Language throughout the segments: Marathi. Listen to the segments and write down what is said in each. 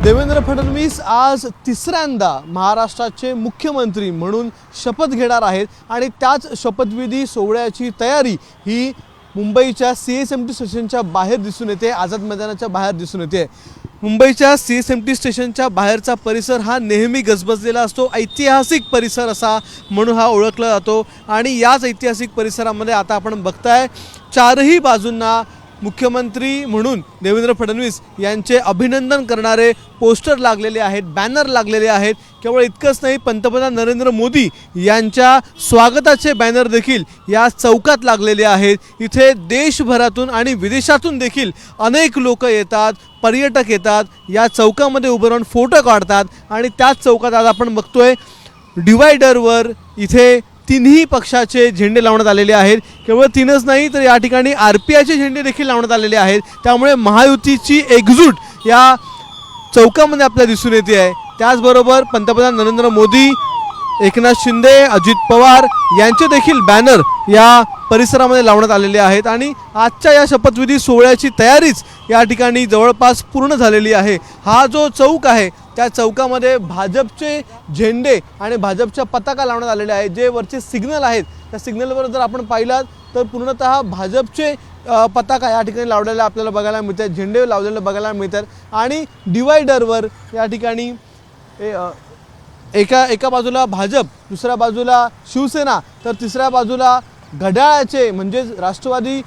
देवेंद्र फडणवीस आज तिसऱ्यांदा महाराष्ट्राचे मुख्यमंत्री म्हणून शपथ घेणार आहेत आणि त्याच शपथविधी सोहळ्याची तयारी ही मुंबईच्या CSMT स्टेशनच्या बाहेर दिसून येते। आझाद मैदानाच्या बाहेर दिसून येते। मुंबईच्या CSMT स्टेशनच्या बाहेरचा परिसर हा नेहमी गजबजलेला असतो, ऐतिहासिक परिसर असा म्हणून हा ओळखला जातो आणि याच ऐतिहासिक परिसरामध्ये आता आपण बघताय चारही बाजूंना मुख्यमंत्री म्हणून देवेंद्र फडणवीस यांचे अभिनंदन करणारे पोस्टर लागलेले आहेत, बॅनर लागलेले आहेत। केवळ इतकंच नाही, पंतप्रधान नरेंद्र मोदी यांच्या स्वागताचे बॅनर देखील या चौकात लागलेले आहेत। इथे देशभरातून आणि विदेशातून देखील अनेक लोक येतात, पर्यटक येतात, या चौकामध्ये उभं राहून फोटो काढतात आणि त्याच चौकात आज आपण बघतोय डिवायडरवर इथे तिन्ही पक्षाचे झेंडे लावण्यात आलेले आहेत। केवळ तीनच नाही तर या ठिकाणी RPIचे झेंडे देखील लावण्यात आलेले आहेत। त्यामुळे महायुतीची एकजूट या चौकामध्ये आपल्याला दिसून येते आहे। त्याचबरोबर पंतप्रधान नरेंद्र मोदी, एकनाथ शिंदे, अजित पवार यांचे देखील बॅनर या परिसरामध्ये लावण्यात आलेले आहेत आणि आजच्या या शपथविधी सोहळ्याची तयारीच या ठिकाणी जवळपास पूर्ण झालेली आहे। हा जो चौक आहे त्या चौकामध्ये भाजपचे झेंडे आणि भाजपच्या पताका लावण्यात आलेले आहेत। जे वरचे सिग्नल आहेत त्या सिग्नलवर जर आपण पाहिलात तर पूर्णतः भाजपचे पताका या ठिकाणी लावलेले आपल्याला बघायला मिळतात, झेंडे लावलेले बघायला मिळतात आणि डिवायडरवर या ठिकाणी एका बाजूला भाजप, दुसऱ्या बाजूला शिवसेना तर तिसऱ्या बाजूला घड्याळाचे म्हणजे राष्ट्रवादी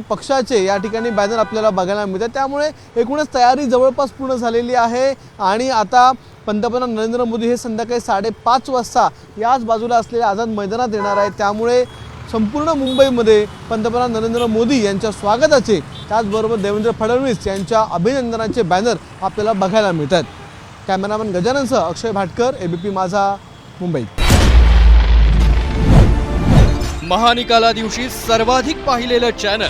पक्षाचे या ठिकाणी बॅनर आपल्याला बघायला मिळतात। त्यामुळे एकूणच तयारी जवळपास पूर्ण झालेली आहे आणि आता पंतप्रधान नरेंद्र मोदी हे संध्याकाळी 5:30 वाजता याच बाजूला असलेल्या आझाद मैदानात येणार आहेत। त्यामुळे संपूर्ण मुंबईमध्ये पंतप्रधान नरेंद्र मोदी यांच्या स्वागताचे, त्याचबरोबर देवेंद्र फडणवीस यांच्या अभिनंदनाचे बॅनर आपल्याला बघायला मिळतात। कॅमेरामॅन गजाननसह अक्षय भाटकर, ABP माझा, मुंबई। महानिकाला दिवशी सर्वाधिक पाहिलेलं चॅनल